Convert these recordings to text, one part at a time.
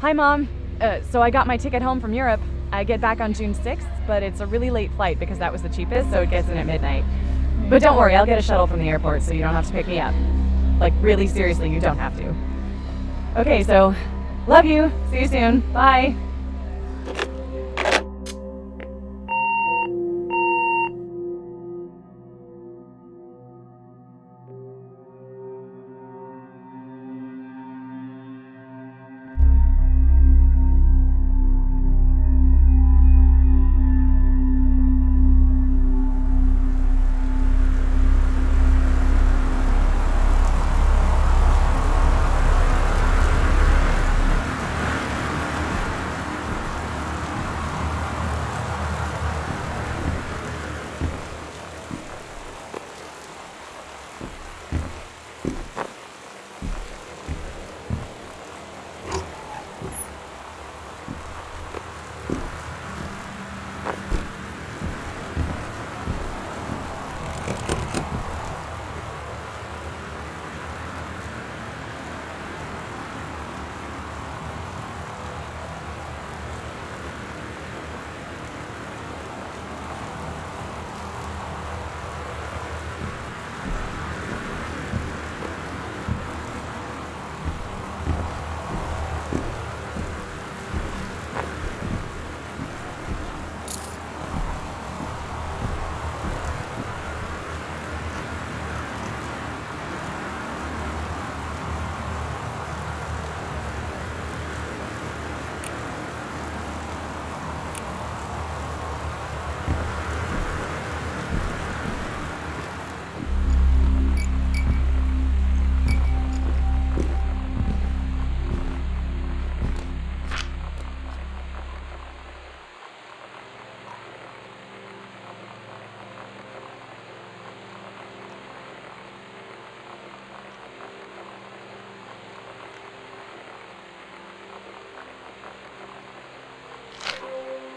Hi, Mom. So I got my ticket home from Europe. I get back on June 6th, but it's a really late flight because that was the cheapest, so it gets in at midnight. But don't worry, I'll get a shuttle from the airport so you don't have to pick me up. Like, really seriously, you don't have to. Okay, so, love you. See you soon. Bye.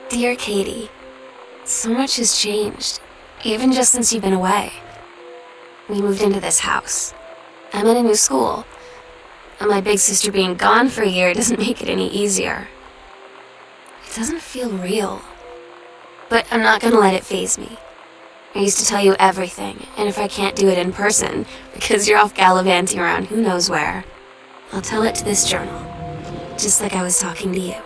Dear Katie, so much has changed, even just since you've been away. We moved into this house. I'm in a new school, and my big sister being gone for a year doesn't make it any easier. It doesn't feel real, but I'm not gonna let it faze me. I used to tell you everything, and if I can't do it in person, because you're off gallivanting around who knows where, I'll tell it to this journal, just like I was talking to you.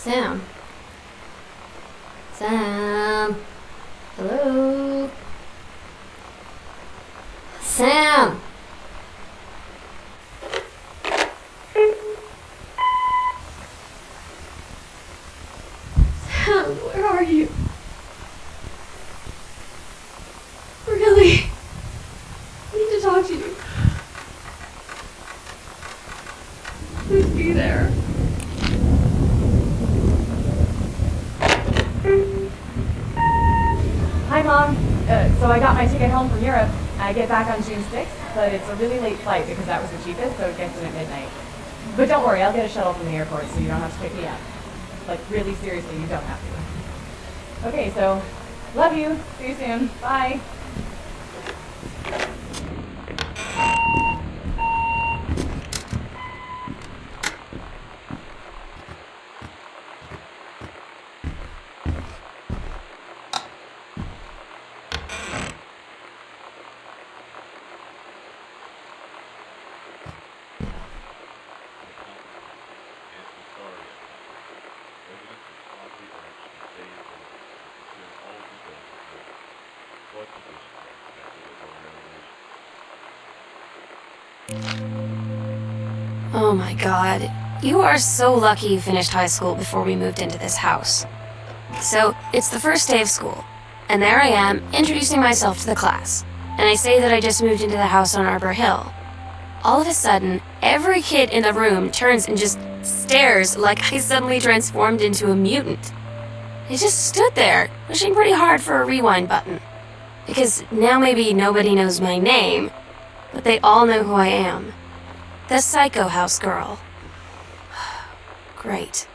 Sam. Sam. Hello? Sam! Sam, where are you? Really? I need to talk to you. Please be there. Hi, Mom. So I got my ticket home from Europe. I get back on June 6th, but it's a really late flight because that was the cheapest, so it gets in at midnight. But don't worry, I'll get a shuttle from the airport so you don't have to pick me up. Like, really seriously, you don't have to. Okay, so, love you. See you soon. Bye. Oh my god. You are so lucky you finished high school before we moved into this house. So, it's the first day of school, and there I am, introducing myself to the class. And I say that I just moved into the house on Arbor Hill. All of a sudden, every kid in the room turns and just stares like I suddenly transformed into a mutant. I just stood there, wishing pretty hard for a rewind button. Because now maybe nobody knows my name, but they all know who I am. The Psycho House girl. Great.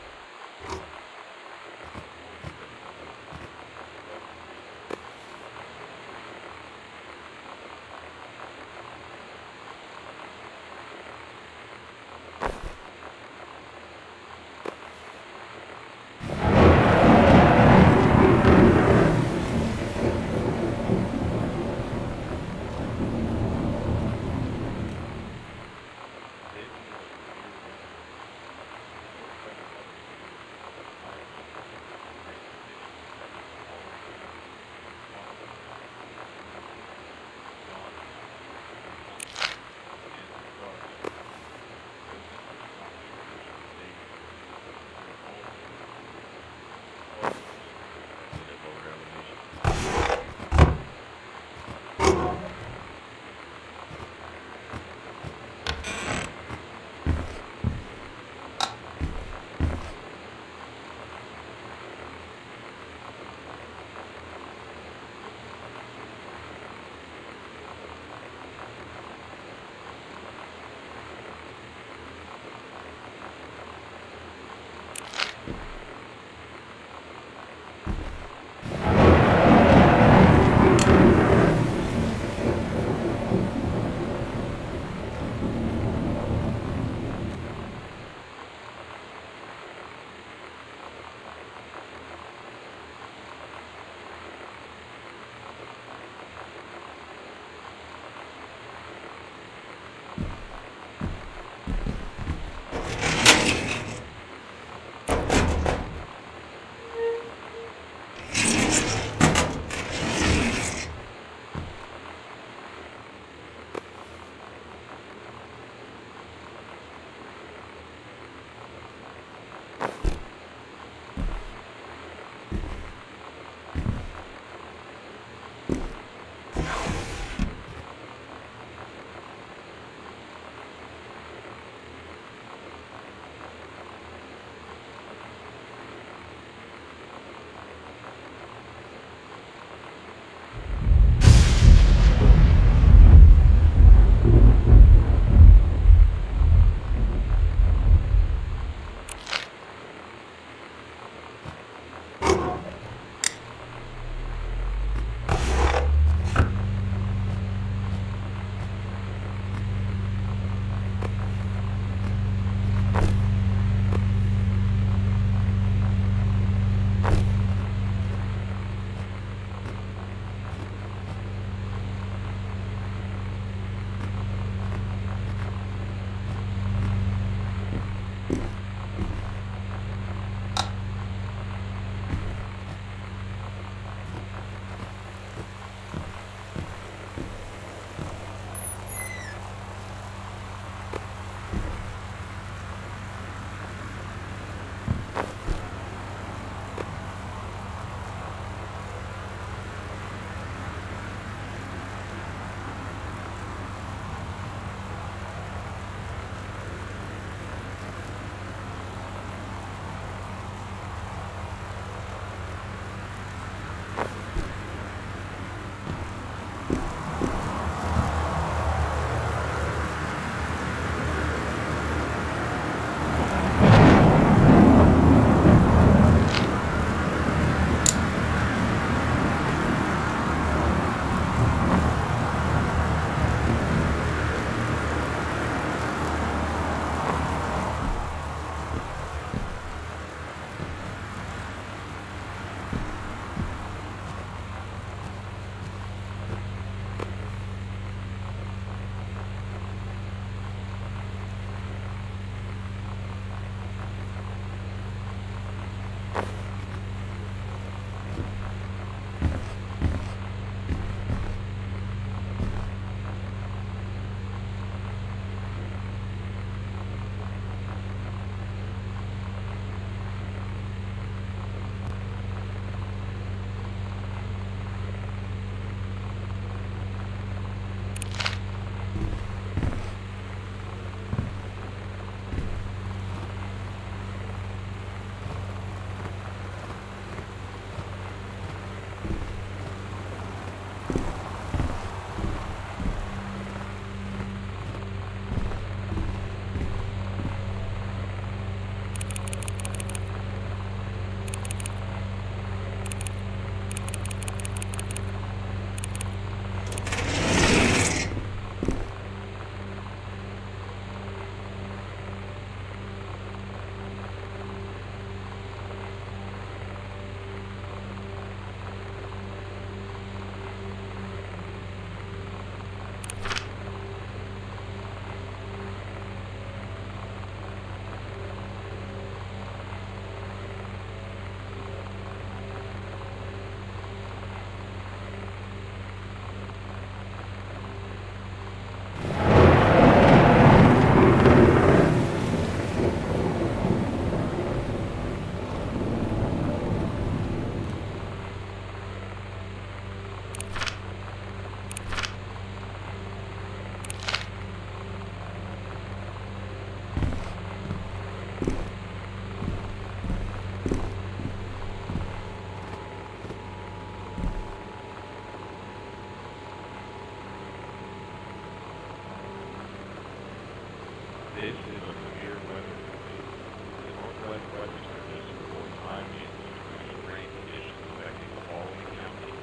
This is a severe weather warning. The Northwest Weather Service reports high winds and torrential rain conditions affecting the following counties: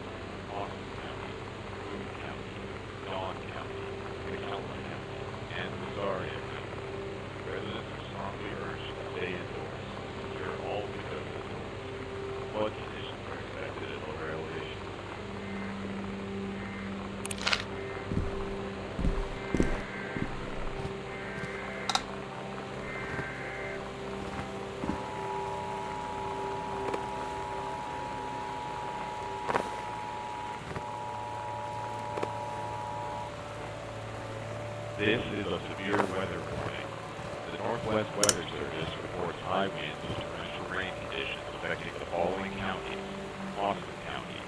Austin County, Boone County, Dawn County, Tacoma County, and Visaria County. Residents are strongly urged to stay indoors and secure all windows and doors. Flood conditions are expected at lower elevations. This is a severe weather warning. The Northwest Weather Service reports high winds and torrential rain conditions affecting the following counties: Austin County,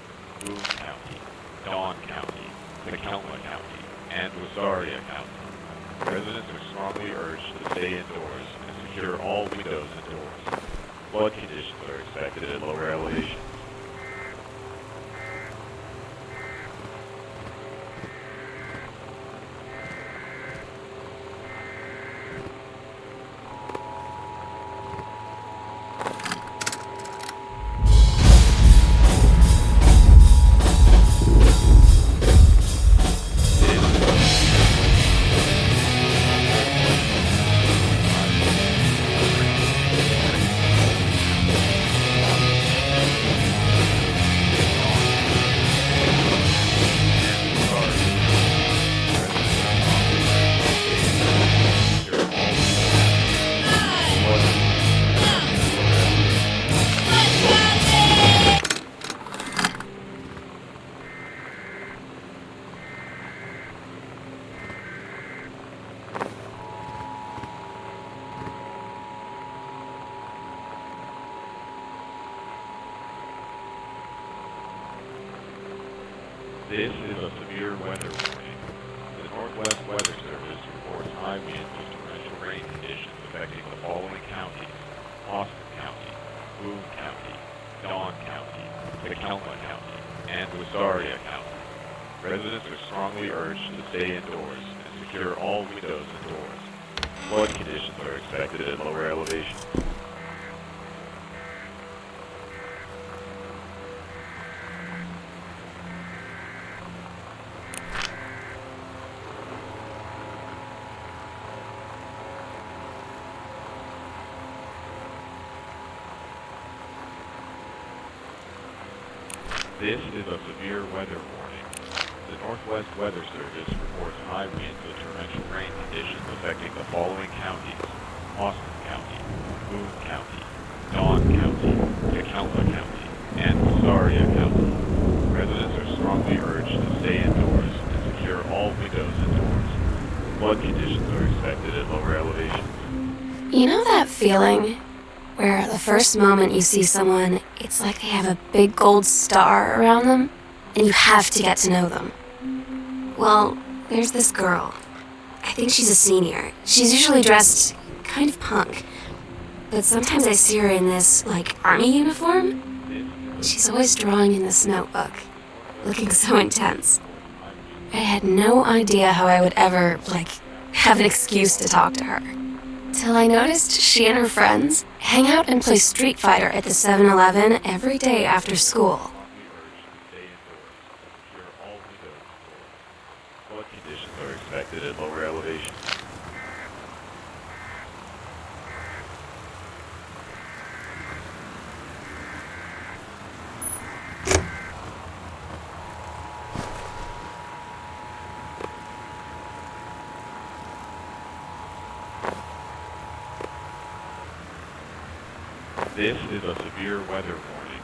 Boone County, Dawn County, Tacoma County, and Visaria County. Residents are strongly urged to stay indoors and secure all windows and doors. Flood conditions are expected at lower elevations. This is a severe weather warning. The Northwest Weather Service reports high winds and torrential rain conditions affecting the following counties: Austin County, Boone County, Dawn County, Tacoma County, and Visaria County. Residents are strongly urged to stay indoors and secure all windows and doors. Flood conditions are expected at lower elevations. This is a severe weather warning. The Northwest Weather Service reports high winds and torrential rain conditions affecting the following counties: Austin County, Boone County, Dawn County, Tacoma County, and Visaria County. Residents are strongly urged to stay indoors and secure all windows and doors. Flood conditions are expected at lower elevations. You know that feeling where the first moment you see someone, it's like they have a big gold star around them, and you have to get to know them? Well, there's this girl. I think she's a senior. She's usually dressed kind of punk, but sometimes I see her in this, army uniform. She's always drawing in this notebook, looking so intense. I had no idea how I would ever, have an excuse to talk to her. Till I noticed she and her friends hang out and play Street Fighter at the 7-Eleven every day after school. Flood conditions are expected at lower elevations. This is a severe weather warning.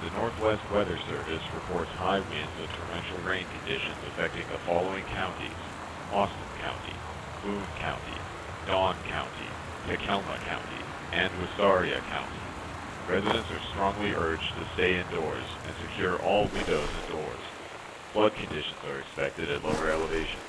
The Northwest Weather Service reports high winds and torrential rain conditions affecting the following counties: Austin County, Boone County, Dawn County, Tacoma County, and Visaria County. Residents are strongly urged to stay indoors and secure all windows and doors. Flood conditions are expected at lower elevations.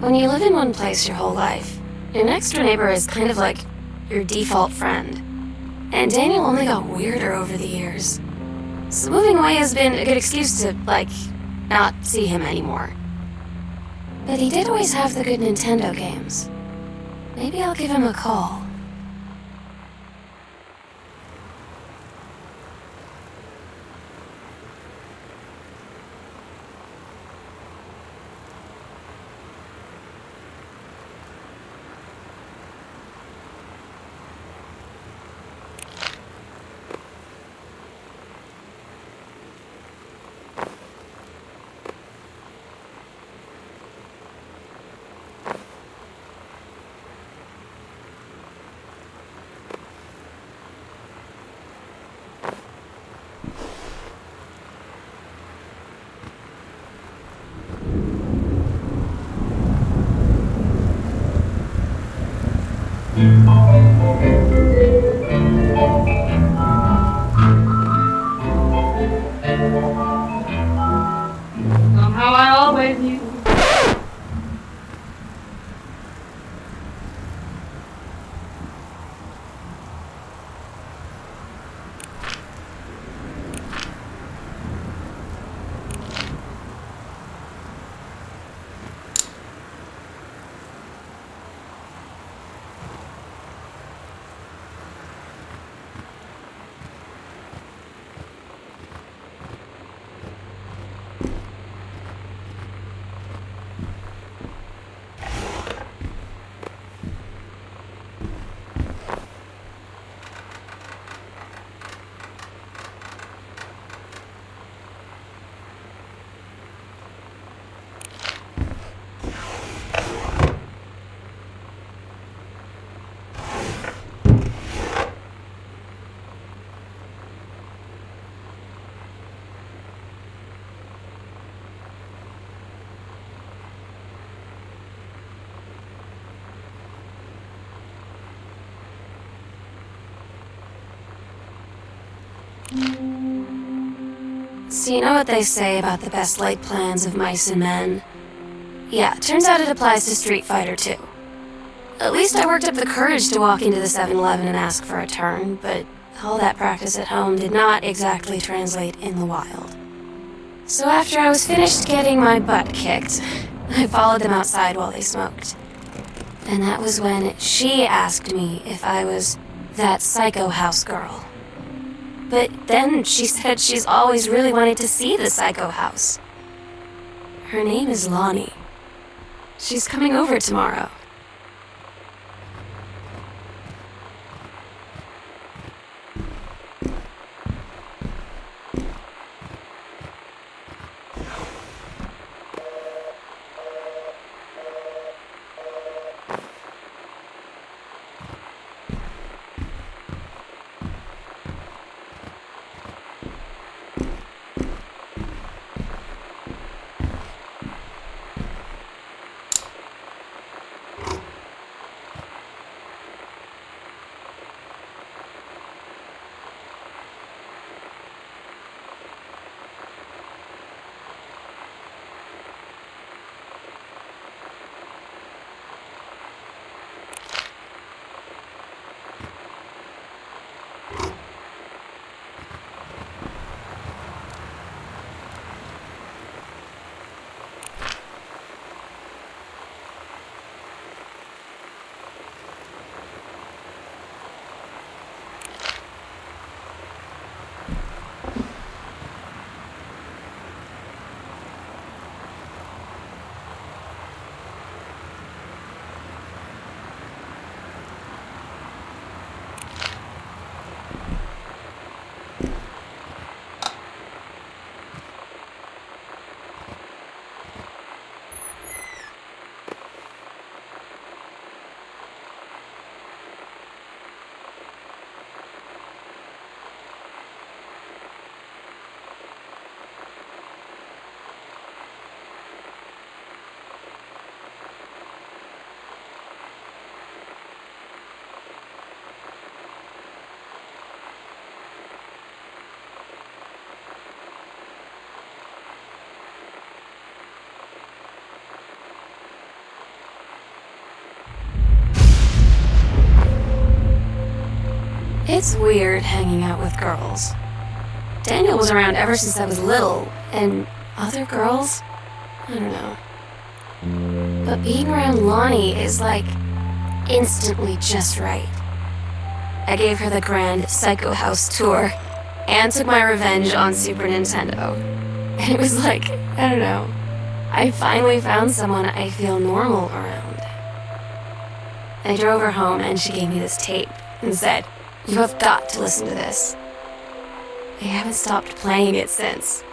When you live in one place your whole life, your next door neighbor is kind of like your default friend. And Daniel only got weirder over the years. So moving away has been a good excuse to, not see him anymore. But he did always have the good Nintendo games. Maybe I'll give him a call. Somehow I always knew. So you know what they say about the best laid plans of mice and men? Yeah, turns out it applies to Street Fighter too. At least I worked up the courage to walk into the 7-Eleven and ask for a turn, but all that practice at home did not exactly translate in the wild. So after I was finished getting my butt kicked, I followed them outside while they smoked. And that was when she asked me if I was that psycho house girl. But then she said she's always really wanted to see the psycho house. Her name is Lonnie. She's coming over tomorrow. It's weird hanging out with girls. Daniel was around ever since I was little, and other girls? I don't know. But being around Lonnie is like instantly just right. I gave her the grand Psycho House tour and took my revenge on Super Nintendo. And it was like, I don't know, I finally found someone I feel normal around. I drove her home and she gave me this tape and said, "You have got to listen to this." I haven't stopped playing it since.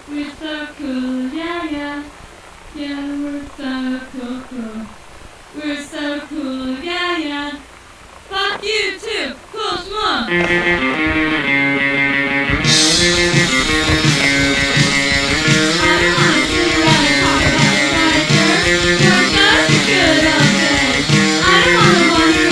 We're so cool, yeah, yeah. Yeah, we're so cool, cool. We're so cool, yeah, yeah. Fuck you too, cool schmuck. I don't wanna sit around and talk about the writer. You're such a good old thing. I don't wanna wonder.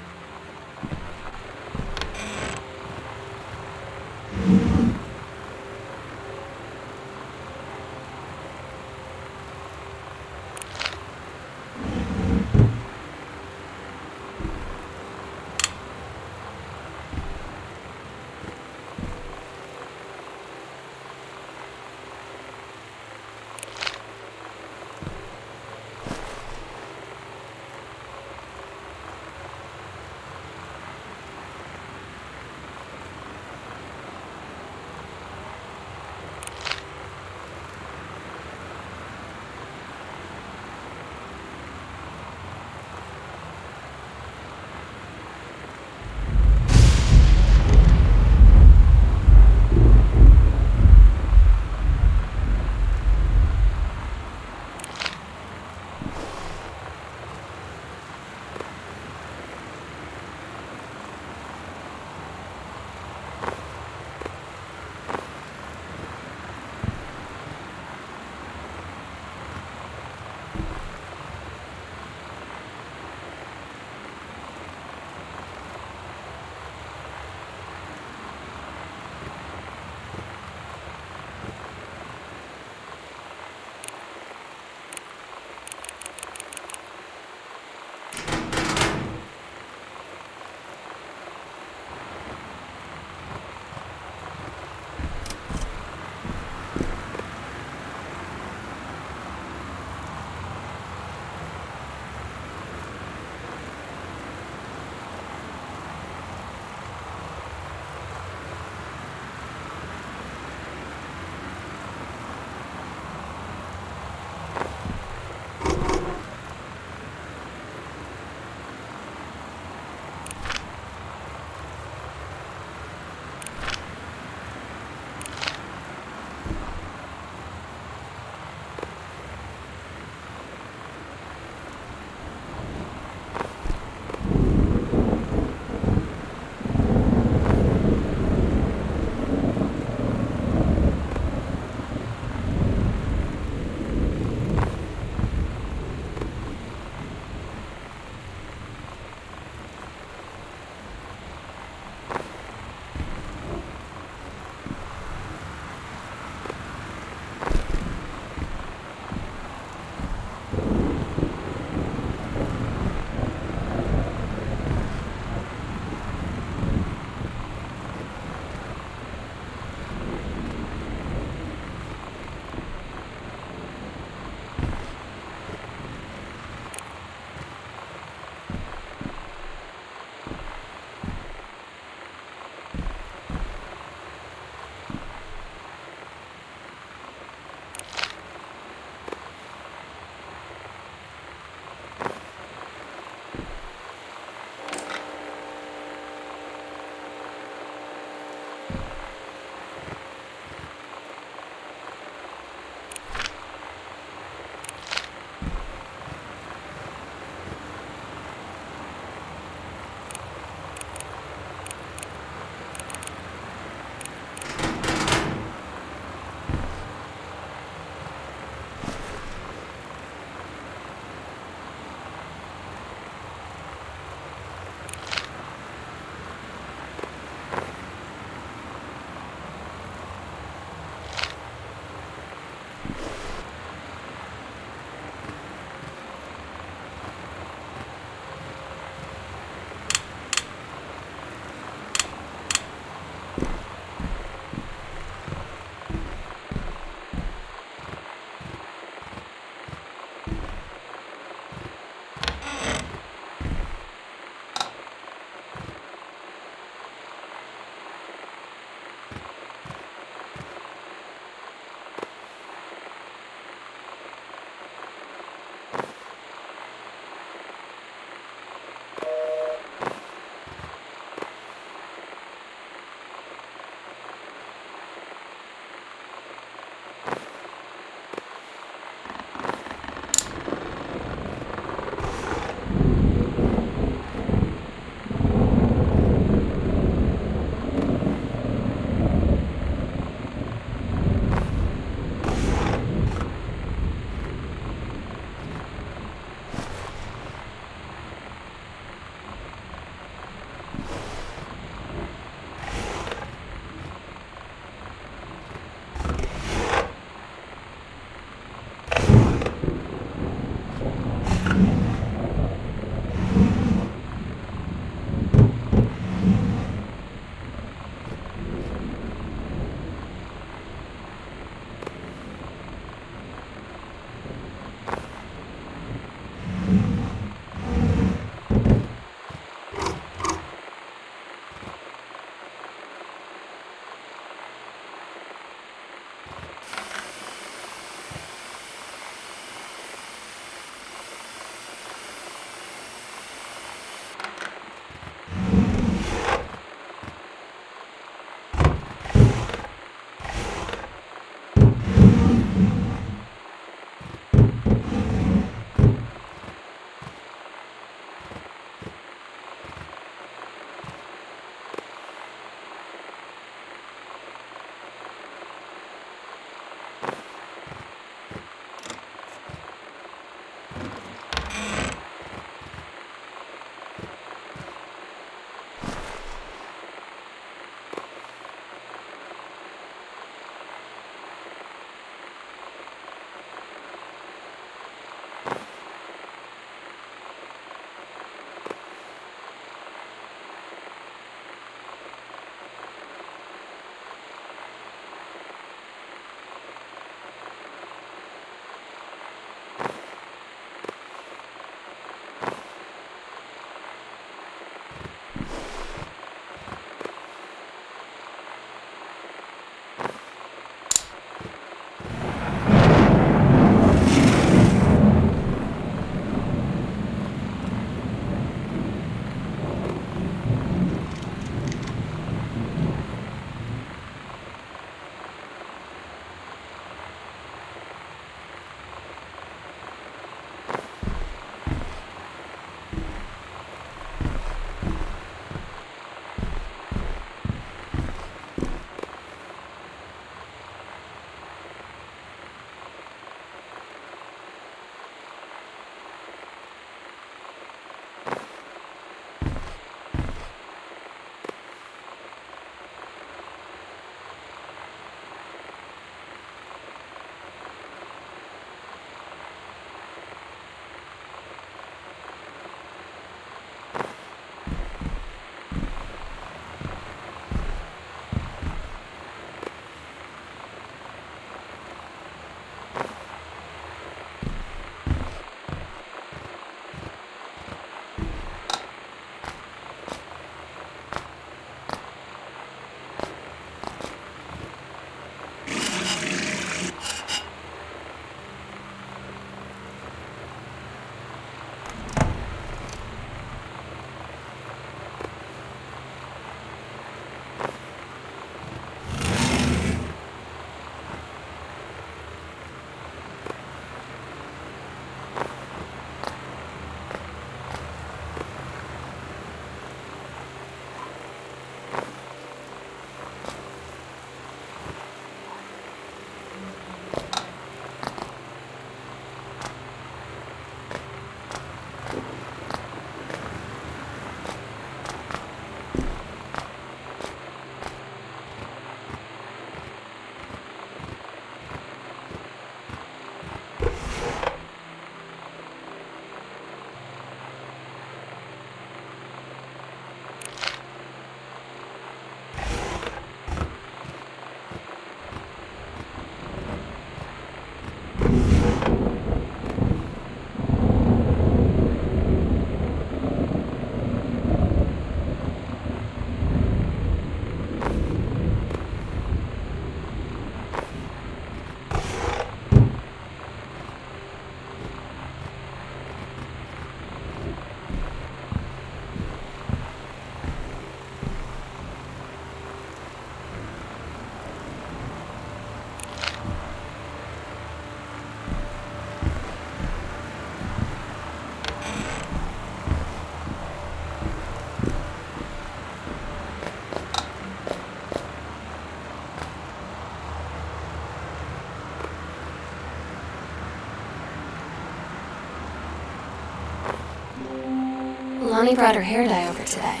Bonnie brought her hair dye over today.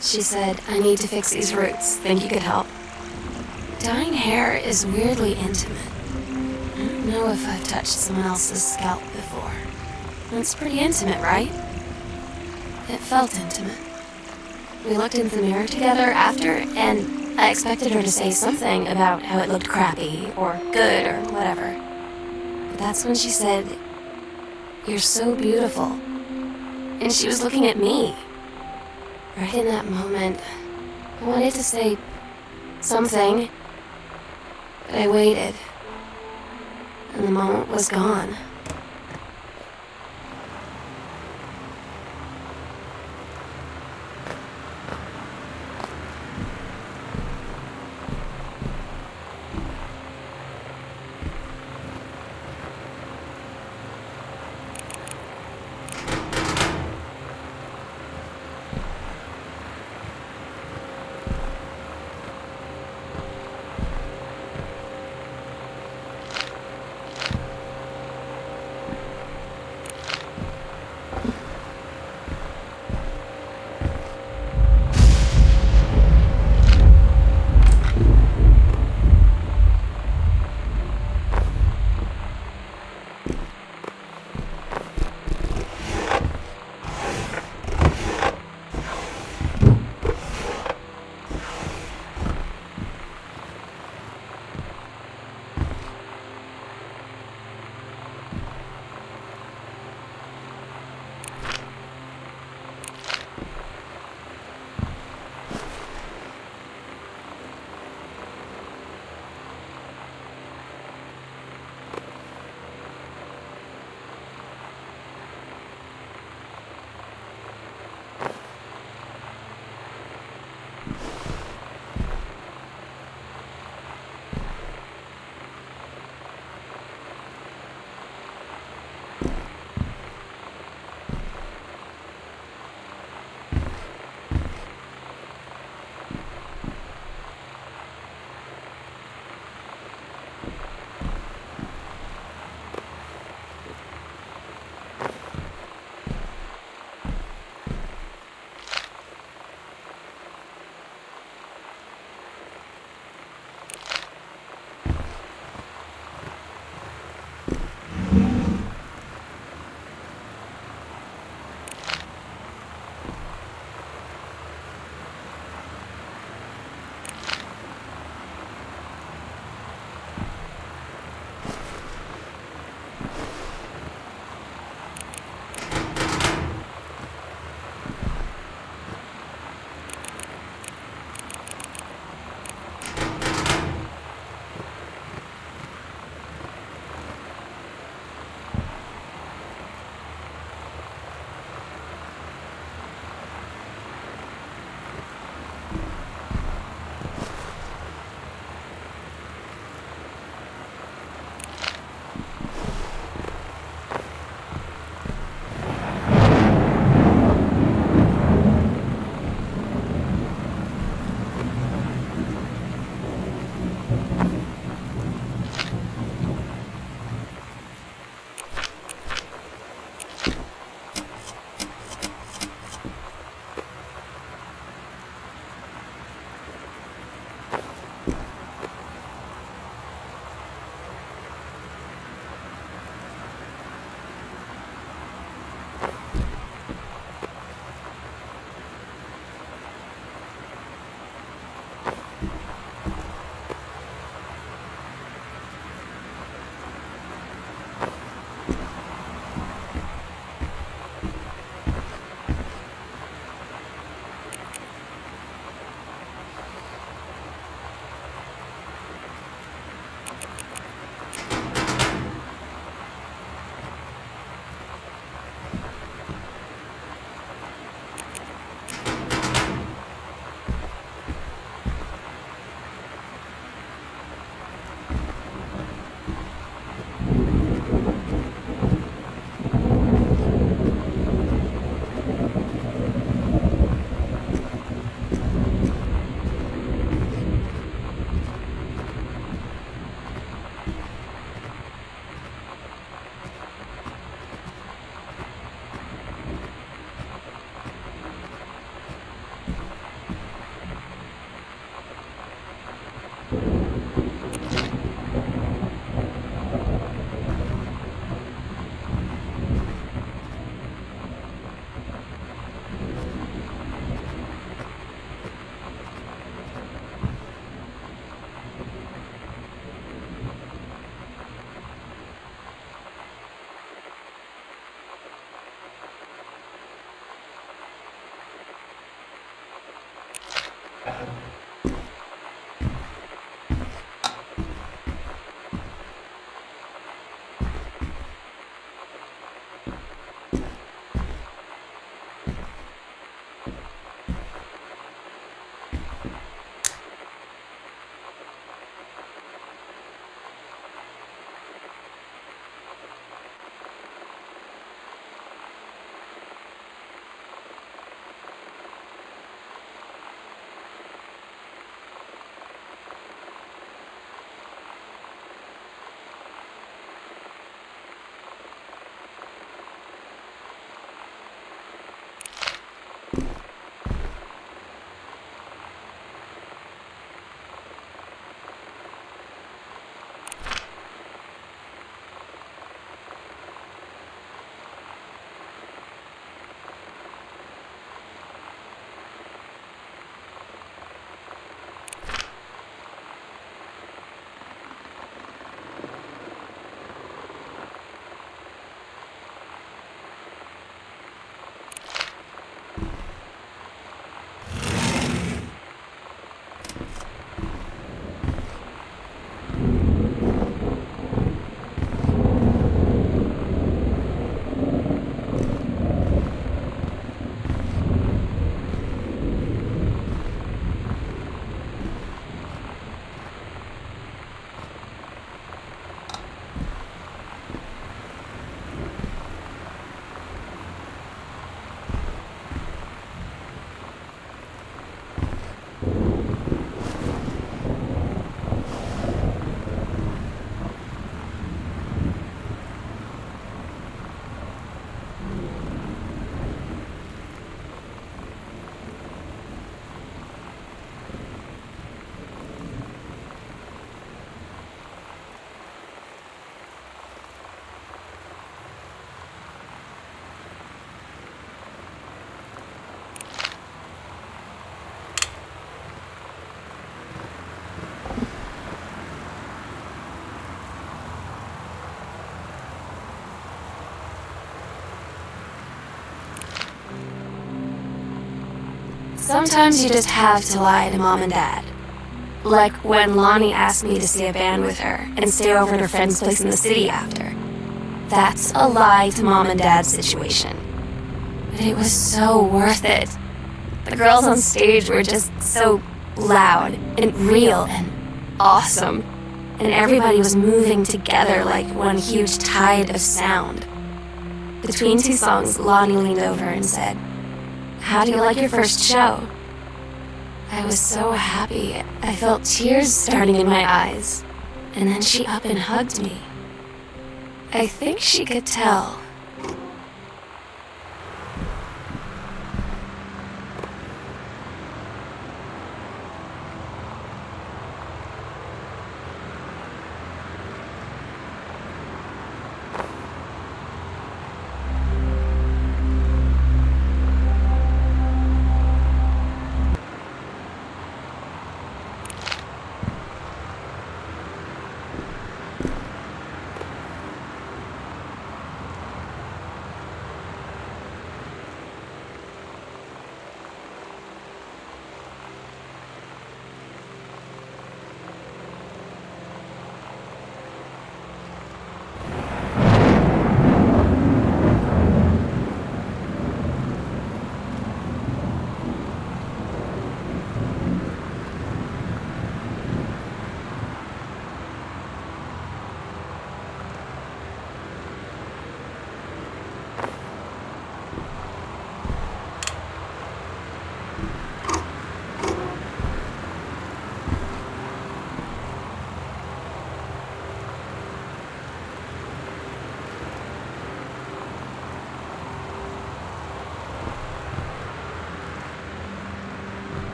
She said, I need to fix these roots. Think you could help? Dyeing hair is weirdly intimate. I don't know if I've touched someone else's scalp before. It's pretty intimate, right? It felt intimate. We looked into the mirror together after, and I expected her to say something about how it looked crappy, or good, or whatever. But that's when she said, "You're so beautiful." And she was looking at me. Right in that moment, I wanted to say something, but I waited, and the moment was gone. Sometimes you just have to lie to Mom and Dad. Like when Lonnie asked me to see a band with her and stay over at her friend's place in the city after. That's a lie to Mom and Dad's situation. But it was so worth it. The girls on stage were just so loud and real and awesome. And everybody was moving together like one huge tide of sound. Between two songs, Lonnie leaned over and said, "How do you like your first show?" I was so happy. I felt tears starting in my eyes. And then she up and hugged me. I think she could tell.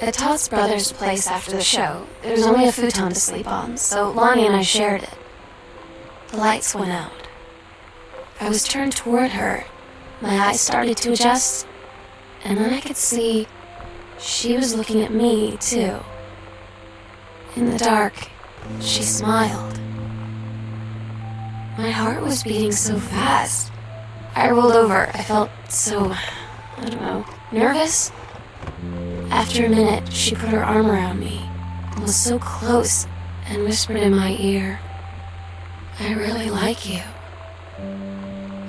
At Todd's brother's place after the show, there was only a futon to sleep on, so Lonnie and I shared it. The lights went out. I was turned toward her. My eyes started to adjust, and then I could see she was looking at me, too. In the dark, she smiled. My heart was beating so fast. I rolled over. I felt so, I don't know, nervous. After a minute, she put her arm around me, and was so close, and whispered in my ear, "I really like you."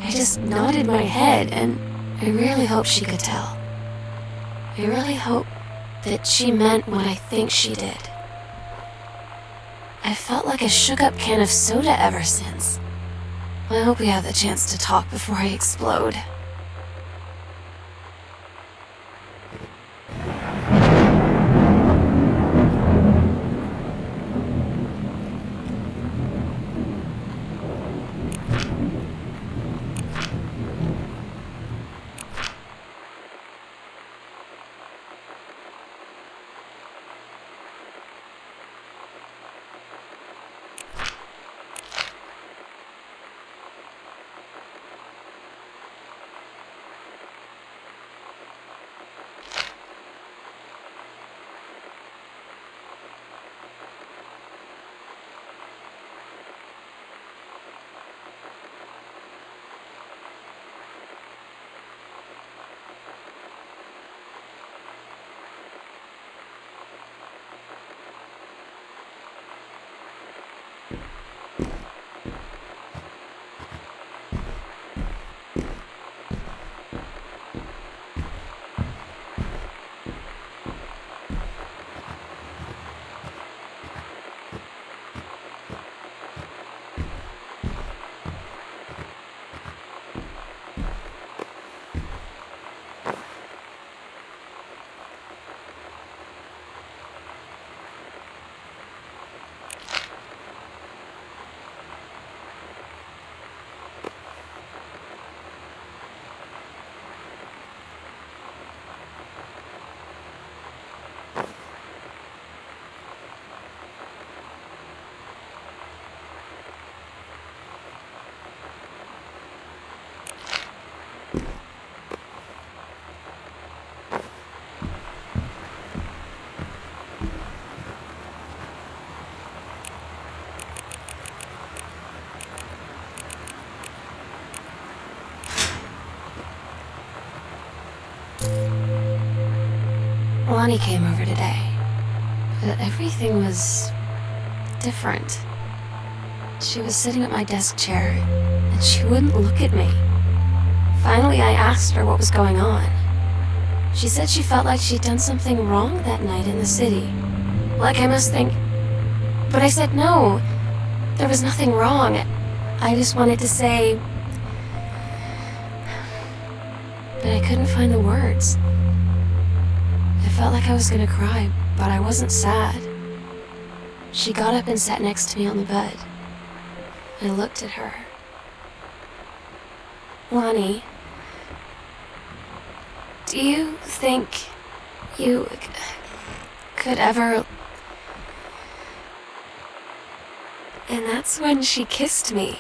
I just nodded my head, and I really hoped she could tell. I really hoped that she meant what I think she did. I felt like a shook-up can of soda ever since. I hope we have the chance to talk before I explode. Lonnie came over today, but everything was different. She was sitting at my desk chair, and she wouldn't look at me. Finally, I asked her what was going on. She said she felt like she'd done something wrong that night in the city. Like I must think... But I said no, there was nothing wrong. I just wanted to say... But I couldn't find the words. I felt like I was gonna cry, but I wasn't sad. She got up and sat next to me on the bed. I looked at her. Lonnie, do you think you could ever... And that's when she kissed me.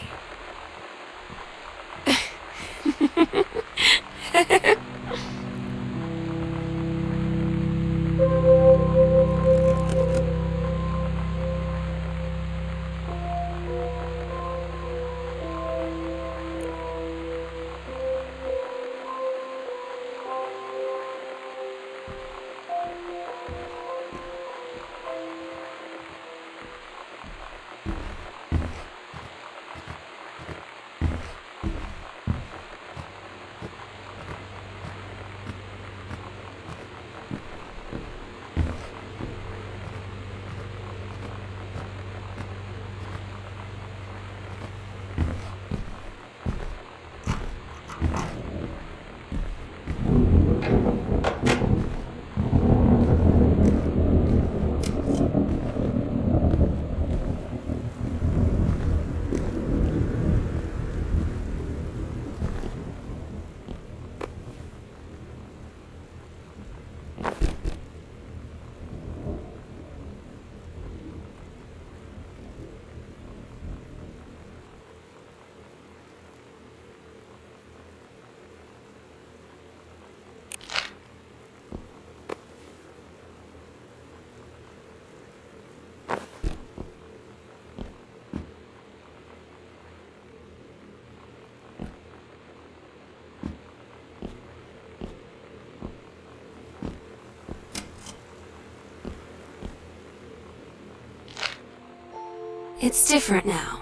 It's different now.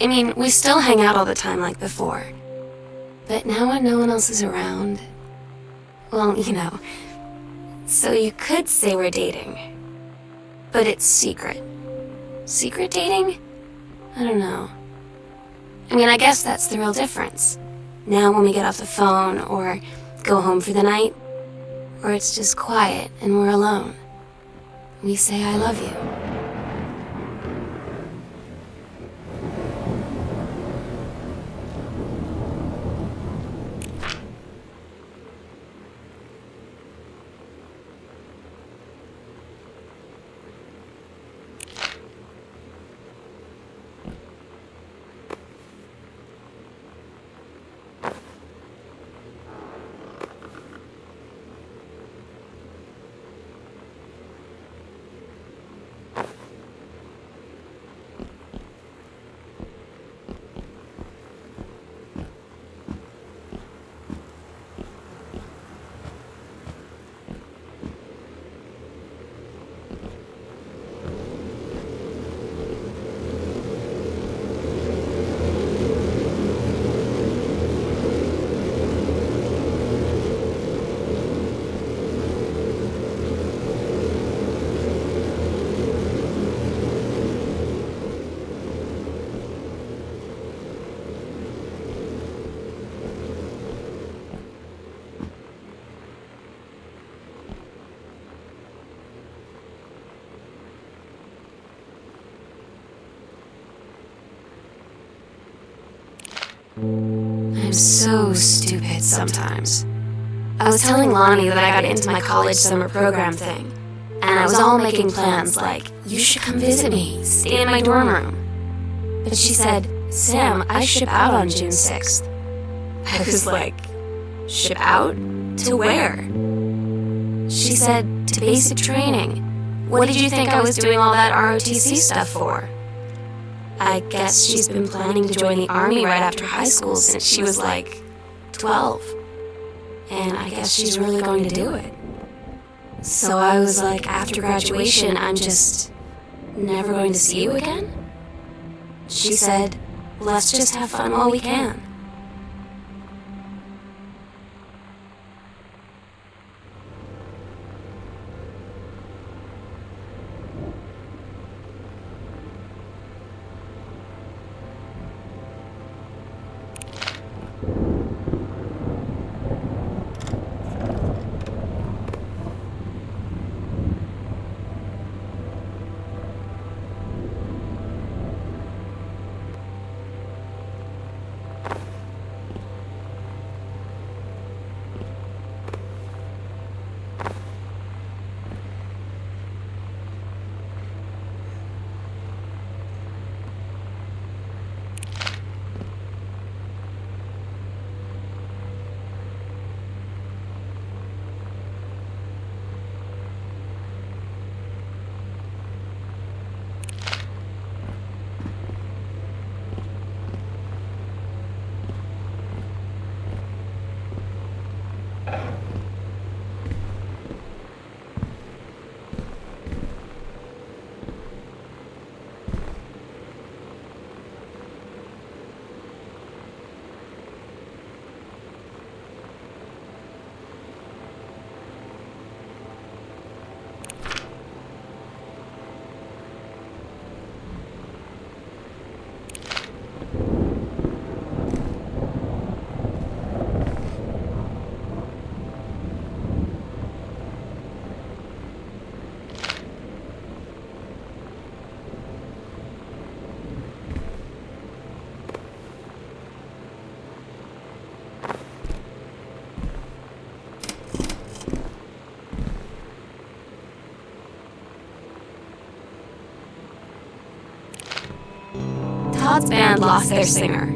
I mean, we still hang out all the time like before. But now when no one else is around, well, so you could say we're dating. But it's secret. Secret dating? I don't know. I mean, I guess that's the real difference. Now when we get off the phone or go home for the night, or it's just quiet and we're alone, we say I love you. I'm so stupid sometimes. I was telling Lonnie that I got into my college summer program thing, and I was all making plans like, you should come visit me, stay in my dorm room. But she said, Sam, I ship out on June 6th. I was like, ship out? To where? She said, to basic training. What did you think I was doing all that ROTC stuff for? I guess she's been planning to join the army right after high school since she was like 12. And I guess she's really going to do it. So I was like, after graduation, I'm just never going to see you again? She said, let's just have fun while we can. Todd's band lost their singer.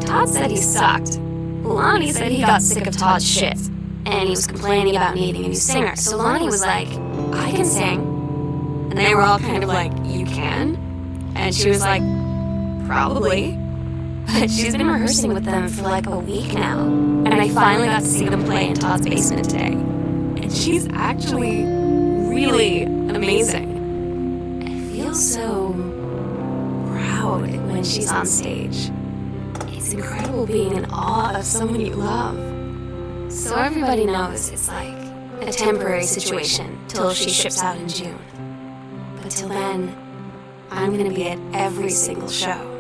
Todd said he sucked. Lonnie said he got sick of Todd's shit, and he was complaining about needing a new singer. So Lonnie was like, I can sing. And they were all kind of like, you can? And she was like, probably. But she's been rehearsing with them for like a week now, and I finally got to see them play in Todd's basement today. And she's actually really amazing. I feel so she's on stage. It's incredible being in awe of someone you love. So everybody knows it's like a temporary situation till she ships out in June. But till then, I'm gonna be at every single show.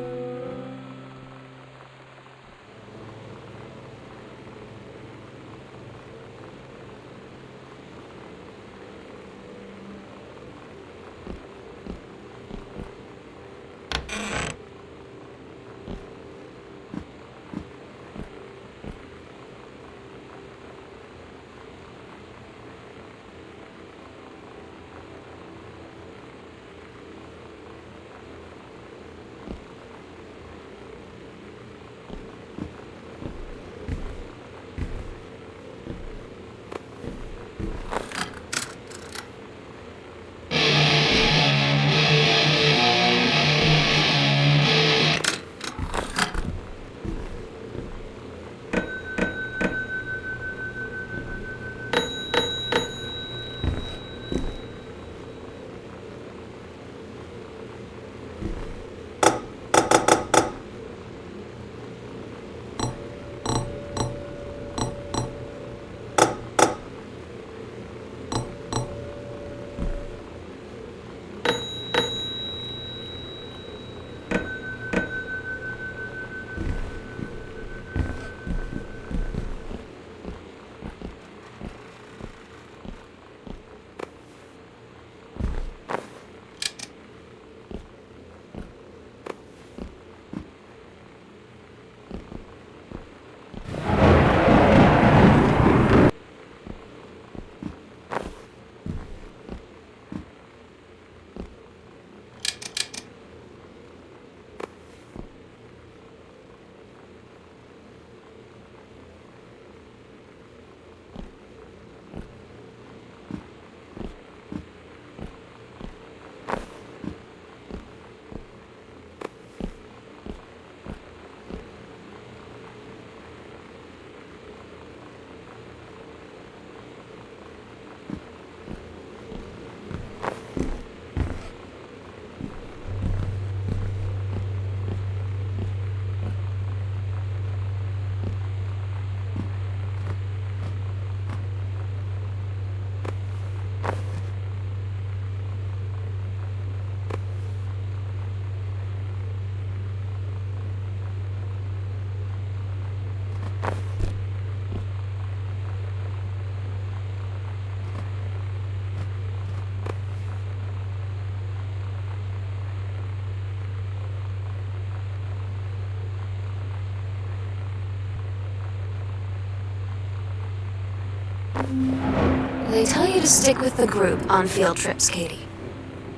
They tell you to stick with the group on field trips, Katie.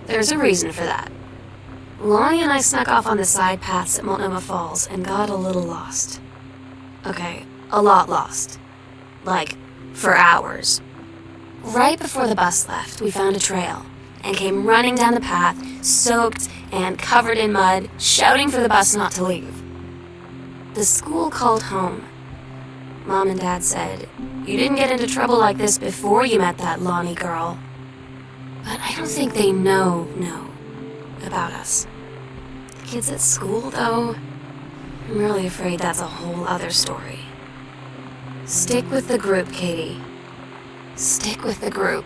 There's a reason for that. Lonnie and I snuck off on the side paths at Multnomah Falls and got a little lost. Okay, a lot lost. Like, for hours. Right before the bus left, we found a trail and came running down the path, soaked and covered in mud, shouting for the bus not to leave. The school called home. Mom and Dad said, "You didn't get into trouble like this before you met that Lonnie girl." But I don't think they know about us. The kids at school, though, I'm really afraid that's a whole other story. Stick with the group, Katie. Stick with the group.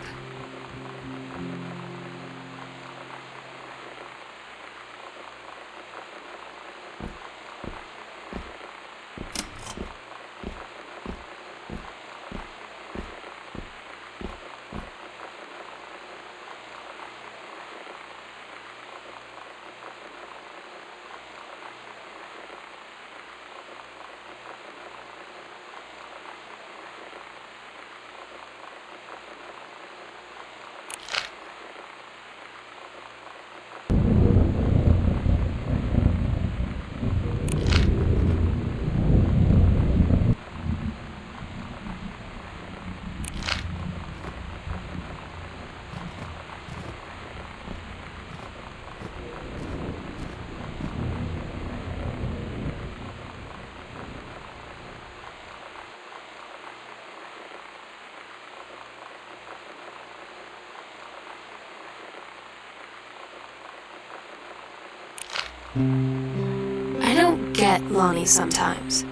get Lonnie sometimes.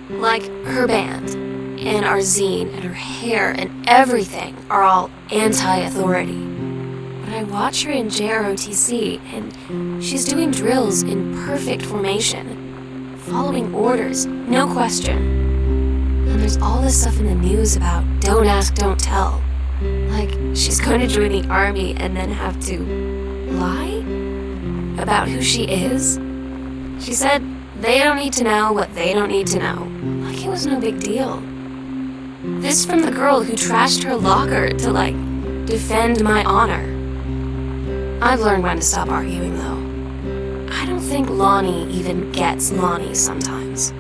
Like, her band, and our zine, and her hair, and everything are all anti-authority. But I watch her in JROTC, and she's doing drills in perfect formation, following orders, no question. And there's all this stuff in the news about don't ask, don't tell. Like, she's going to join the army and then have to lie about who she is. She said they don't need to know what they don't need to know. Like it was no big deal. This from the girl who trashed her locker to, like, defend my honor. I've learned when to stop arguing, though. I don't think Lonnie even gets Lonnie sometimes.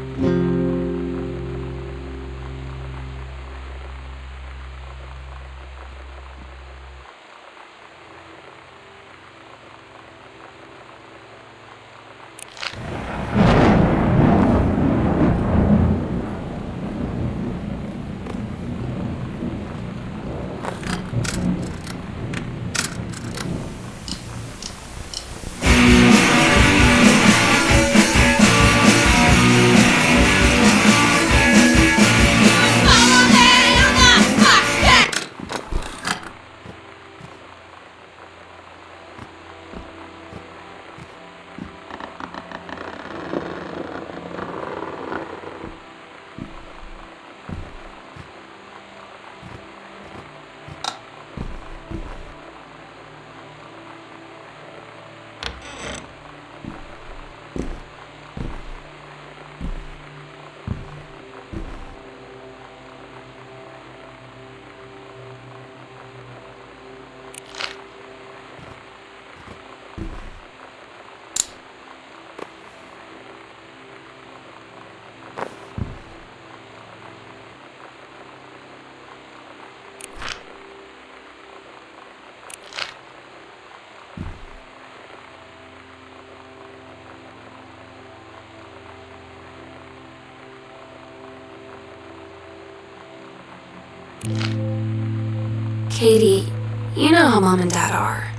Katie, you know how Mom and Dad are.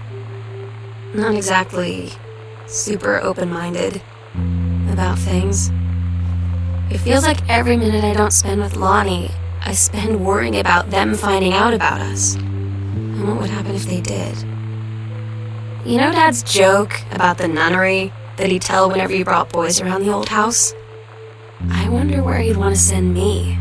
Not exactly super open-minded about things. It feels like every minute I don't spend with Lonnie, I spend worrying about them finding out about us. And what would happen if they did? You know Dad's joke about the nunnery that he'd tell whenever he brought boys around the old house? I wonder where he'd want to send me.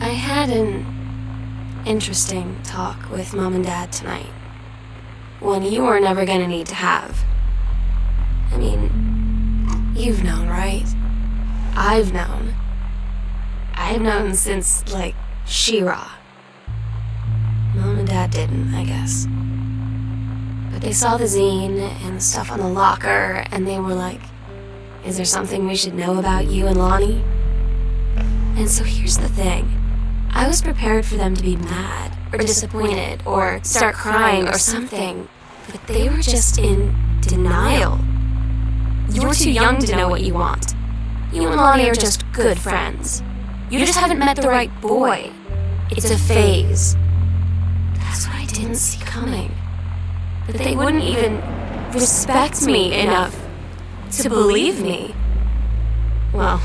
I had an interesting talk with Mom and Dad tonight. One you were never gonna need to have. I mean, you've known, right? I've known. I've known since, like, She-Ra. Mom and Dad didn't, I guess. But they saw the zine and the stuff on the locker, and they were like, Is there something we should know about you and Lonnie? And so here's the thing. I was prepared for them to be mad, or disappointed, or start crying or something, but they were just in denial. You're too young to know what you want. You and Lonnie are just good friends. You just haven't met the right boy. It's a phase. That's what I didn't see coming. That they wouldn't even respect me enough to believe me. Well,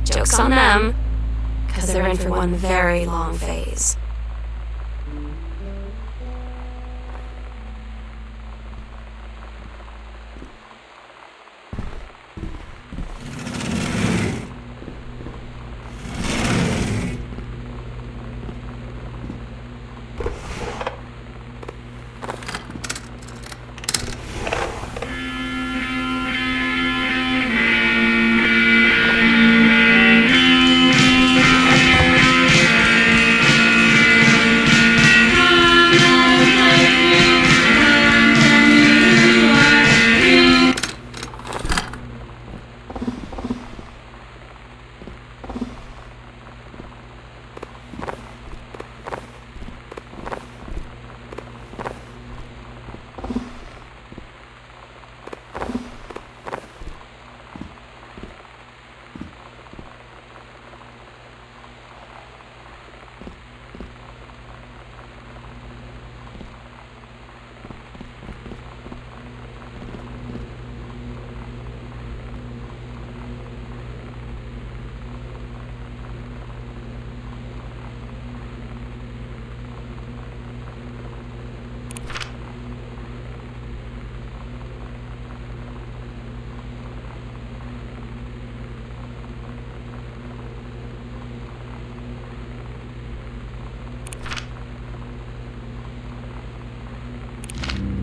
joke's on them, because they're in for one very long phase.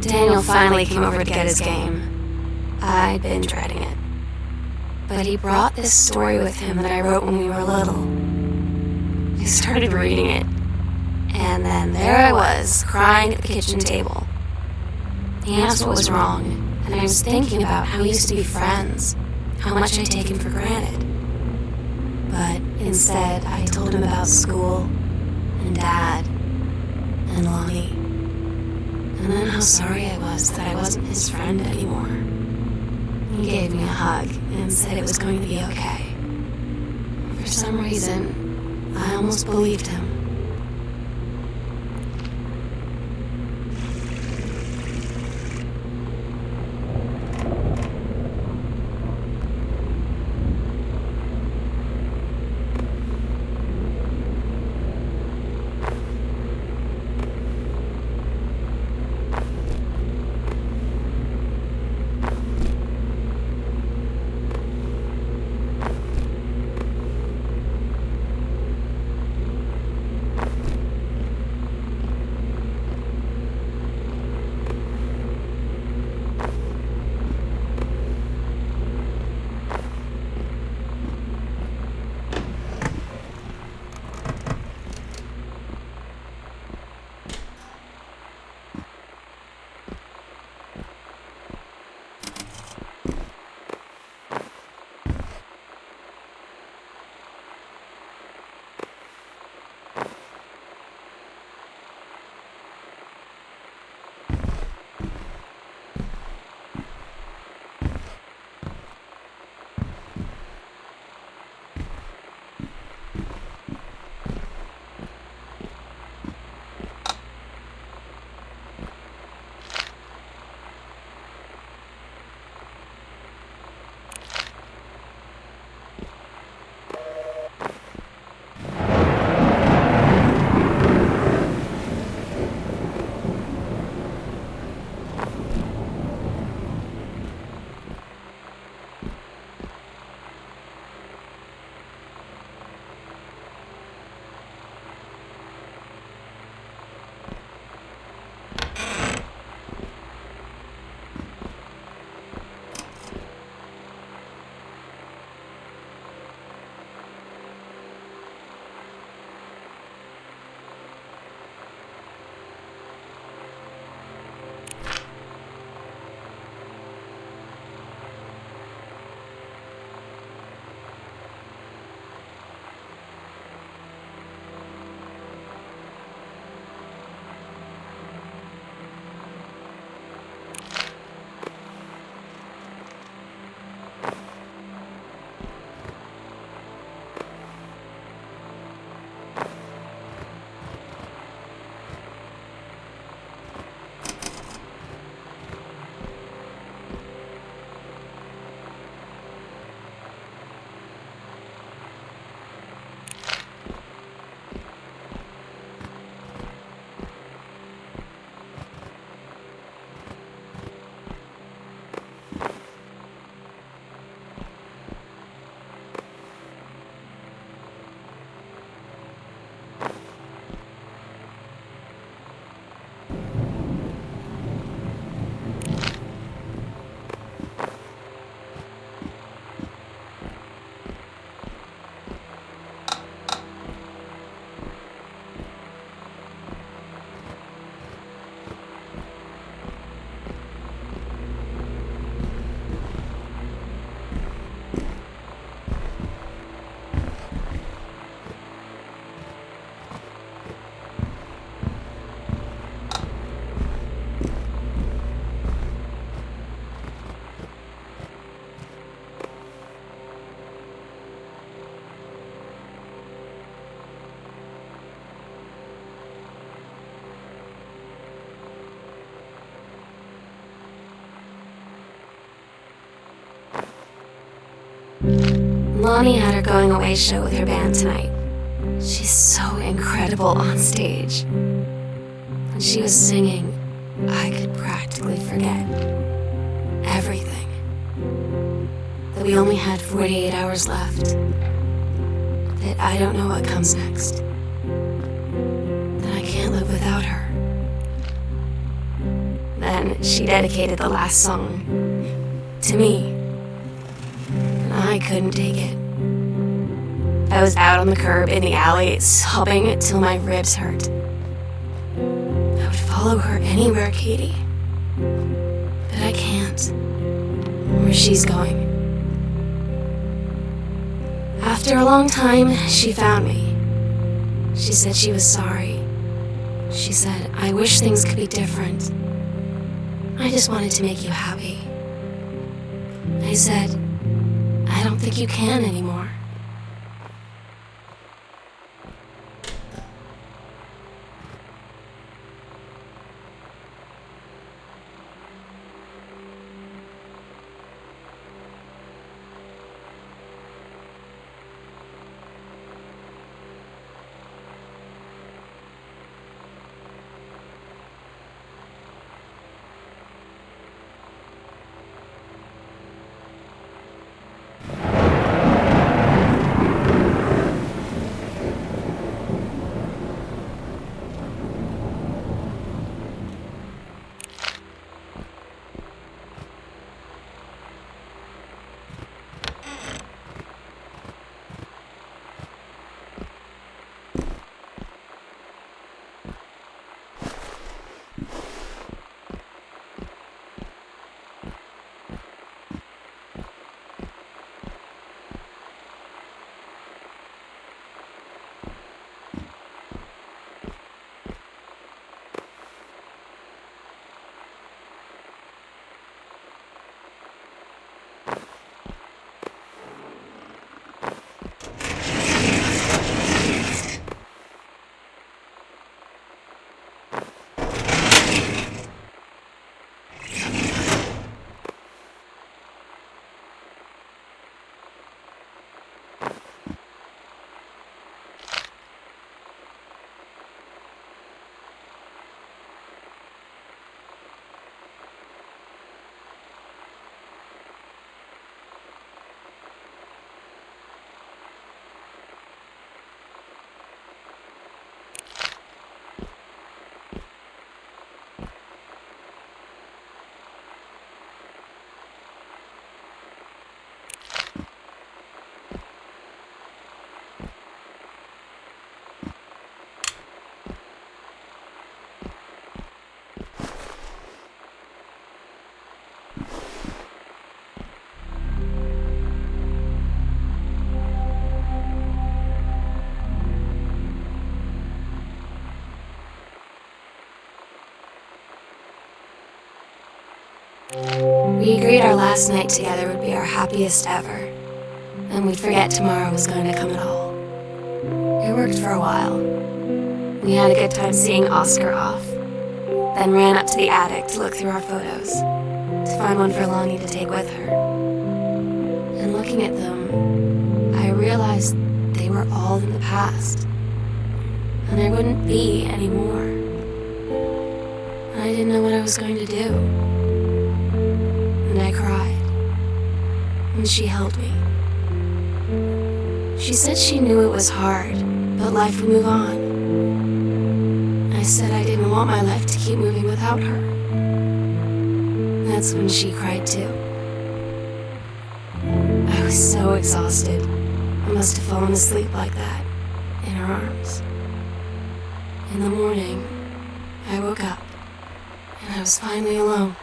Daniel finally came over to get his game. I'd been dreading it. But he brought this story with him that I wrote when we were little. I started reading it, and then there I was, crying at the kitchen table. He asked what was wrong, and I was thinking about how we used to be friends, how much I'd take him for granted. But instead, I told him about school, and Dad, and Lonnie. And then how sorry I was that I wasn't his friend anymore. He gave me a hug and said it was going to be okay. For some reason, I almost believed him. Lonnie had her going away show with her band tonight. She's so incredible on stage. When she was singing, I could practically forget everything. That we only had 48 hours left. That I don't know what comes next. That I can't live without her. Then she dedicated the last song to me. And I couldn't take it. I was out on the curb in the alley, sobbing till my ribs hurt. I would follow her anywhere, Katie. But I can't. Where she's going. After a long time, she found me. She said she was sorry. She said, I wish things could be different. I just wanted to make you happy. I said, I don't think you can anymore. We agreed our last night together would be our happiest ever, and we'd forget tomorrow was going to come at all. It worked for a while. We had a good time seeing Oscar off, then ran up to the attic to look through our photos, to find one for Lonnie to take with her. And looking at them, I realized they were all in the past, and there wouldn't be any more. And I didn't know what I was going to do. And I cried, and she held me. She said she knew it was hard, but life would move on. I said I didn't want my life to keep moving without her. That's when she cried too. I was so exhausted. I must have fallen asleep like that, in her arms. In the morning, I woke up, and I was finally alone.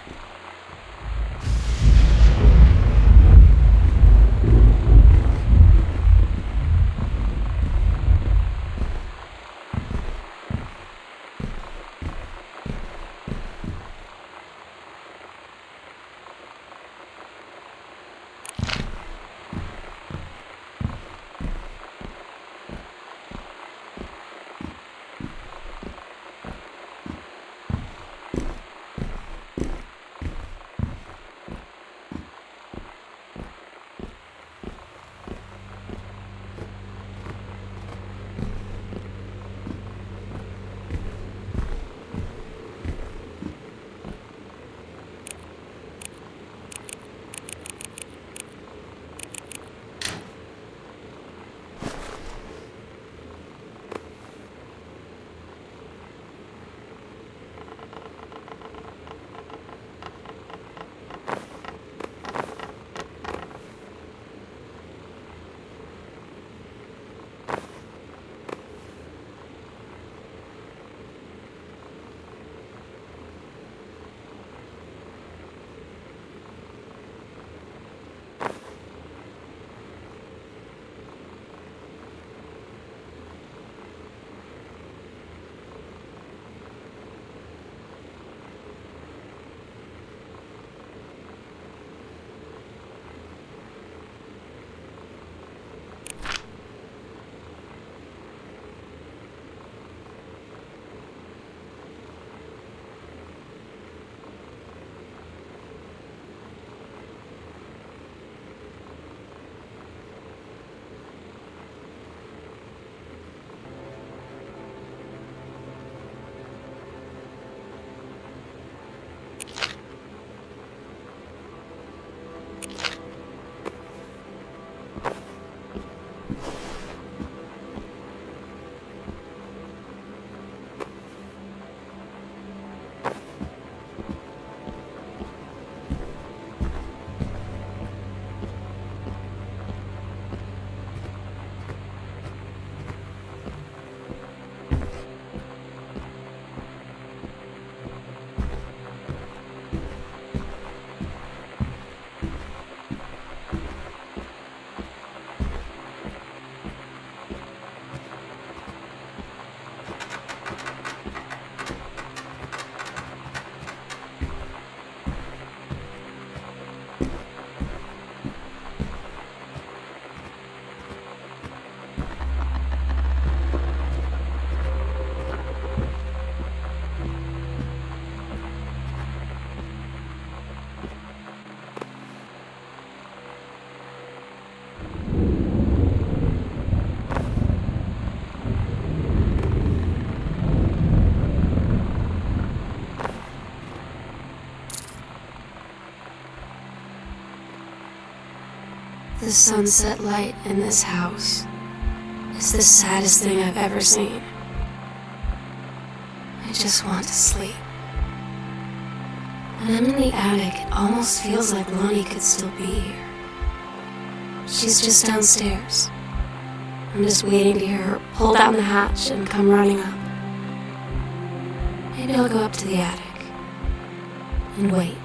The sunset light in this house is the saddest thing I've ever seen. I just want to sleep. When I'm in the attic, it almost feels like Lonnie could still be here. She's just downstairs. I'm just waiting to hear her pull down the hatch and come running up. Maybe I'll go up to the attic and wait.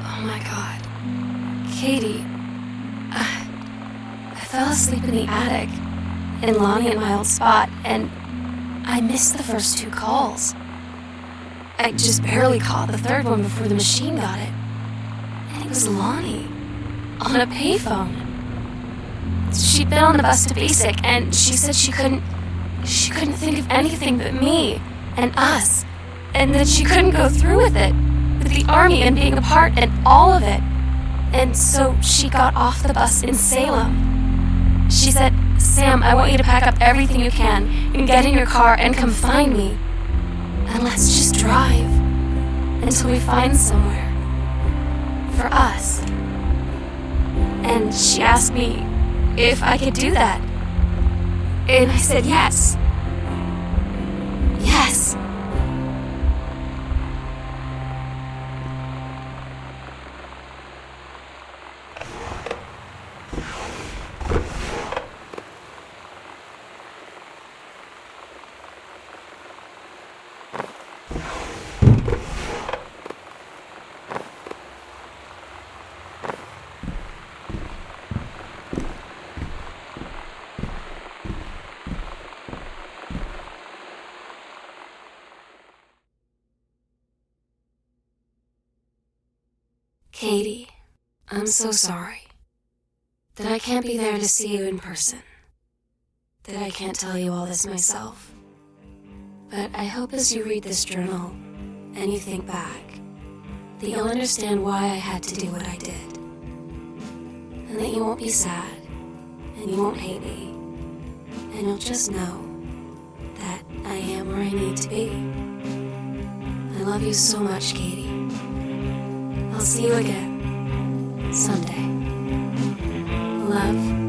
Oh my God. Katie. I fell asleep in the attic, in Lonnie at my old spot, and I missed the first 2 calls. I just barely caught the third one before the machine got it. And it was Lonnie, on a payphone. She'd been on the bus to Basic, and she said she couldn't think of anything but me and us, and that she couldn't go through with it, with the army and being a part and all of it. And so she got off the bus in Salem. She said, "Sam, I want you to pack up everything you can and get in your car and come find me. And let's just drive until we find somewhere for us." And she asked me if I could do that. And I said yes. Yes. Katie, I'm so sorry that I can't be there to see you in person, that I can't tell you all this myself. But I hope as you read this journal and you think back, that you'll understand why I had to do what I did. And that you won't be sad, and you won't hate me, and you'll just know that I am where I need to be. I love you so much, Katie. I'll see you again someday. Love.